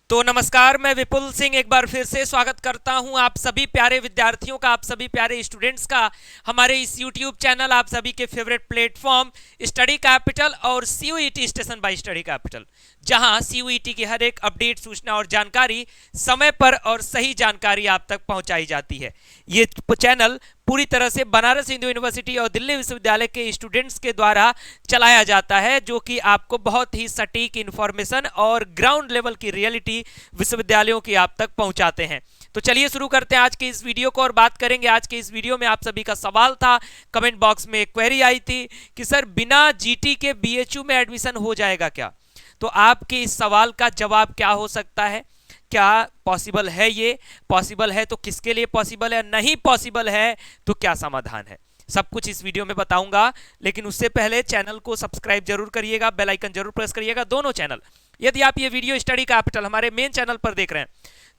तो नमस्कार, मैं विपुल सिंह एक बार फिर से स्वागत करता हूं आप सभी प्यारे विद्यार्थियों का, आप सभी प्यारे स्टूडेंट्स का हमारे इस YouTube चैनल, आप सभी के फेवरेट प्लेटफॉर्म स्टडी कैपिटल और CUET station bye study capital, जहां CUET की हर एक अपडेट, सूचना और जानकारी समय पर और सही जानकारी आप तक पहुंचाई जाती है। ये चैनल पूरी तरह से बनारस हिंदू यूनिवर्सिटी और दिल्ली विश्वविद्यालय के स्टूडेंट्स के द्वारा चलाया जाता है, जो कि आपको बहुत ही सटीक इंफॉर्मेशन और ग्राउंड लेवल की रियलिटी विश्वविद्यालयों की आप तक पहुंचाते हैं। तो चलिए शुरू करते हैं आज के इस वीडियो को और बात करेंगे। आज के इस वीडियो में आप सभी का सवाल था, कमेंट बॉक्स में एक क्वेरी आई थी कि सर बिना जीटी के बीएचयू में एडमिशन हो जाएगा क्या? तो आपके इस सवाल का जवाब क्या हो सकता है? क्या पॉसिबल है? ये पॉसिबल है तो किसके लिए पॉसिबल है, नहीं पॉसिबल है तो क्या समाधान है, सब कुछ इस वीडियो में बताऊंगा। लेकिन उससे पहले चैनल को सब्सक्राइब जरूर करिएगा, बेल आइकन जरूर प्रेस करिएगा, दोनों चैनल। यदि आप ये वीडियो स्टडी कैपिटल हमारे मेन चैनल पर देख रहे हैं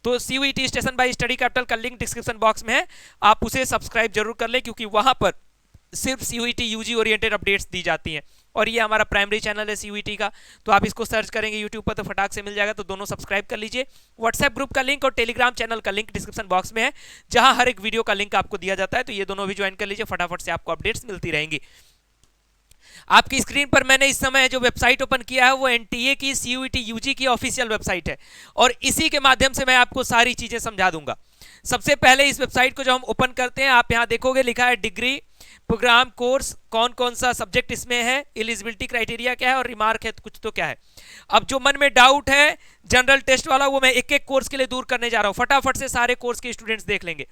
तो CUET station bye study capital का लिंक डिस्क्रिप्शन बॉक्स में है, आप उसे सब्सक्राइब जरूर कर लें, क्योंकि वहां पर सिर्फ CUET यूजी ओरिएंटेड अपडेट्स दी जाती हैं। और ये हमारा प्राइमरी चैनल है CUET का, तो आप इसको सर्च करेंगे यूट्यूब पर तो फटाक से मिल जाएगा, तो दोनों सब्सक्राइब कर लीजिए। व्हाट्सएप ग्रुप का लिंक और टेलीग्राम चैनल का लिंक डिस्क्रिप्शन बॉक्स में है, जहां हर एक वीडियो का लिंक आपको दिया जाता है, तो ये दोनों भी ज्वाइन कर लीजिए, फटाफट से आपको अपडेट्स मिलती रहेंगी। आपकी स्क्रीन पर मैंने इस समय जो वेबसाइट ओपन किया है वो एनटीए की CUET यूजी की ऑफिशियल वेबसाइट है, और इसी के माध्यम से मैं आपको सारी चीजें समझा दूंगा। सबसे पहले इस वेबसाइट को जो हम ओपन करते हैं, आप यहां देखोगे लिखा है डिग्री, प्रोग्राम, कोर्स, कौन कौन सा सब्जेक्ट इसमें है, एलिजिबिलिटी क्राइटेरिया क्या है और रिमार्क है कुछ तो क्या है। अब जो मन में डाउट है जनरल टेस्ट वाला, वो मैं एक एक कोर्स के लिए दूर करने जा रहा हूं, फटाफट से सारे कोर्स के स्टूडेंट्स देख लेंगे।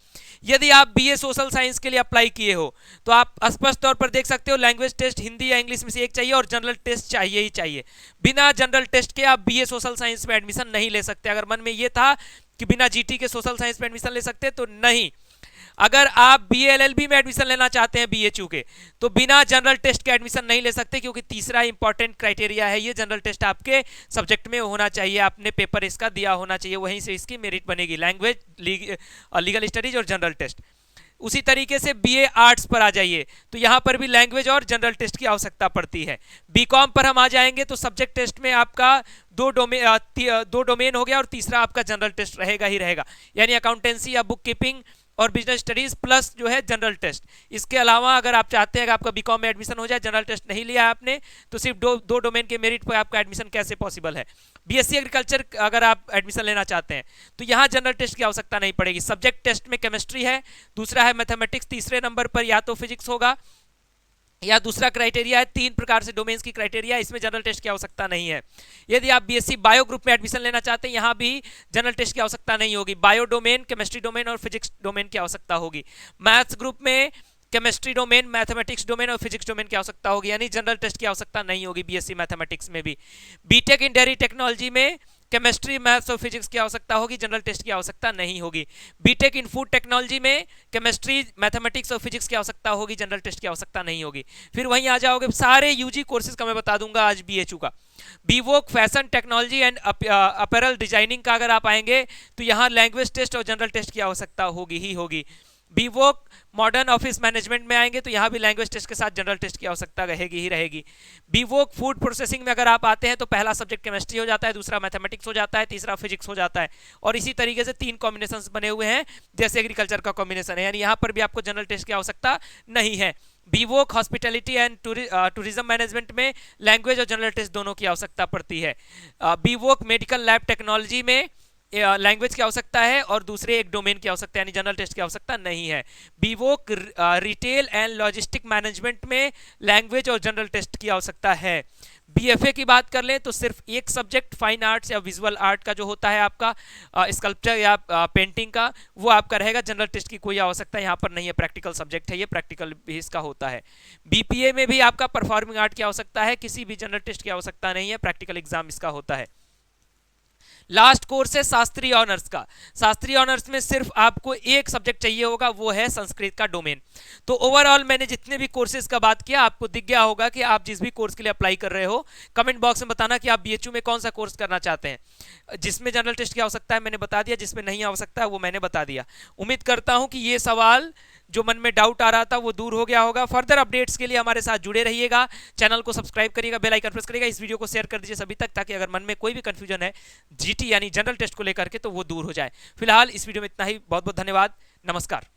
यदि आप बीए सोशल साइंस के लिए अप्लाई किए हो तो आप स्पष्ट तौर पर देख सकते हो लैंग्वेज टेस्ट हिंदी या इंग्लिश में से एक चाहिए और जनरल टेस्ट चाहिए ही चाहिए। बिना जनरल टेस्ट के आप बीए सोशल साइंस में एडमिशन नहीं ले सकते। अगर मन में ये था कि बिना जीटी के सोशल साइंस में एडमिशन ले सकते, तो नहीं। अगर आप बीए एलएलबी में एडमिशन लेना चाहते हैं बीएचयू के, तो बिना जनरल टेस्ट के एडमिशन नहीं ले सकते, क्योंकि तीसरा इंपॉर्टेंट क्राइटेरिया है ये, जनरल टेस्ट आपके सब्जेक्ट में होना चाहिए, आपने पेपर इसका दिया होना चाहिए, वहीं से इसकी मेरिट बनेगी, लैंग्वेज, लीगल स्टडीज और जनरल टेस्ट। उसी तरीके से बीए आर्ट्स पर आ जाइए, तो यहां पर भी लैंग्वेज और जनरल टेस्ट की आवश्यकता पड़ती है। बीकॉम पर हम आ जाएंगे तो सब्जेक्ट टेस्ट में आपका दो डोमेन हो गया और तीसरा आपका जनरल टेस्ट रहेगा ही रहेगा, यानी अकाउंटेंसी या बुक कीपिंग और बिजनेस स्टडीज प्लस जो है जनरल टेस्ट। इसके अलावा अगर आप चाहते हैं कि आपका बीकॉम में एडमिशन हो जाए, जनरल टेस्ट नहीं लिया आपने, तो सिर्फ दो डोमेन के मेरिट पर आपका एडमिशन कैसे पॉसिबल है। बीएससी एग्रीकल्चर अगर आप एडमिशन लेना चाहते हैं तो यहाँ जनरल टेस्ट की आवश्यकता नहीं पड़ेगी। सब्जेक्ट टेस्ट में केमिस्ट्री है, दूसरा है मैथमेटिक्स, तीसरे नंबर पर या तो फिजिक्स होगा या दूसरा क्राइटेरिया है, 3 प्रकार से डोमेन्स की क्राइटेरिया, इसमें जनरल टेस्ट की आवश्यकता नहीं है। यदि आप बीएससी बायो ग्रुप में एडमिशन लेना चाहते हैं, यहां भी जनरल टेस्ट की आवश्यकता नहीं होगी, बायो डोमेन, केमिस्ट्री डोमेन और फिजिक्स डोमेन की आवश्यकता होगी। मैथ्स ग्रुप में केमिस्ट्री डोमेन, मैथमेटिक्स डोमेन और फिजिक्स डोमेन की आवश्यकता होगी, यानी जनरल टेस्ट की आवश्यकता नहीं होगी बीएससी मैथमेटिक्स में भी। बीटेक इन डेयरी टेक्नोलॉजी में केमिस्ट्री, मैथ्स और फिजिक्स की आवश्यकता होगी, जनरल टेस्ट की आवश्यकता नहीं होगी। बीटेक इन फूड टेक्नोलॉजी में केमिस्ट्री, मैथमेटिक्स और फिजिक्स की आवश्यकता होगी, जनरल टेस्ट की आवश्यकता नहीं होगी। फिर वहीं आ जाओगे, सारे यूजी कोर्सेज का मैं बता दूंगा आज बीएचयू का। BVoc fashion technology and apparel designing का अगर आप आएंगे तो यहाँ लैंग्वेज टेस्ट और जनरल टेस्ट की आवश्यकता होगी ही होगी। बीवोक मॉडर्न ऑफिस मैनेजमेंट में आएंगे तो यहाँ भी लैंग्वेज टेस्ट के साथ जनरल टेस्ट की आवश्यकता रहेगी ही रहेगी। बीवोक फूड प्रोसेसिंग में अगर आप आते हैं तो पहला सब्जेक्ट केमिस्ट्री हो जाता है, दूसरा मैथमेटिक्स हो जाता है, तीसरा फिजिक्स हो जाता है, और इसी तरीके से 3 कॉम्बिनेशन बने हुए हैं जैसे एग्रीकल्चर का कॉम्बिनेशन है, यानी यहाँ पर भी आपको जनरल टेस्ट की आवश्यकता नहीं है। BVoc hospitality and tourism management में लैंग्वेज और जनरल टेस्ट दोनों की आवश्यकता पड़ती है। बीवोक मेडिकल लैब टेक्नोलॉजी में लैंग्वेज की आवश्यकता है और दूसरे एक डोमेन की आवश्यकता, यानी जनरल टेस्ट की आवश्यकता नहीं है। BVoc retail and logistic management में लैंग्वेज और जनरल टेस्ट की आवश्यकता है। बीएफए की बात कर लें तो सिर्फ एक सब्जेक्ट फाइन आर्ट्स या विजुअल आर्ट का जो होता है आपका स्कल्पचर या पेंटिंग का, वो आपका रहेगा, जनरल टेस्ट की कोई आवश्यकता यहाँ पर नहीं है, प्रैक्टिकल सब्जेक्ट है ये, प्रैक्टिकल बेस का होता है। बीपीए में भी आपका परफॉर्मिंग आर्ट की आवश्यकता है, किसी भी जनरल टेस्ट की आवश्यकता नहीं है, प्रैक्टिकल एग्जाम इसका होता है। लास्ट कोर्स है शास्त्रीय ऑनर्स का। शास्त्रीय ऑनर्स में सिर्फ आपको एक सब्जेक्ट चाहिए होगा, वो है संस्कृत का डोमेन। तो ओवरऑल मैंने जितने भी कोर्सेज का बात किया, आपको दिख गया होगा कि आप जिस भी कोर्स के लिए अप्लाई कर रहे हो, कमेंट बॉक्स में बताना कि आप बीएचयू में कौन सा कोर्स करना चाहते हैं। जिसमें जनरल टेस्ट की आवश्यकता है मैंने बता दिया, जिसमें नहीं आवश्यकता है वो मैंने बता दिया। उम्मीद करता हूं कि ये सवाल जो मन में डाउट आ रहा था वो दूर हो गया होगा। फर्दर अपडेट्स के लिए हमारे साथ जुड़े रहिएगा, चैनल को सब्सक्राइब करिएगा, बेल आइकन प्रेस करिएगा, इस वीडियो को शेयर कर दीजिए सभी तक, ताकि अगर मन में कोई भी कंफ्यूजन है जीटी यानी जनरल टेस्ट को लेकर के तो वो दूर हो जाए। फिलहाल इस वीडियो में इतना ही। बहुत बहुत धन्यवाद। नमस्कार।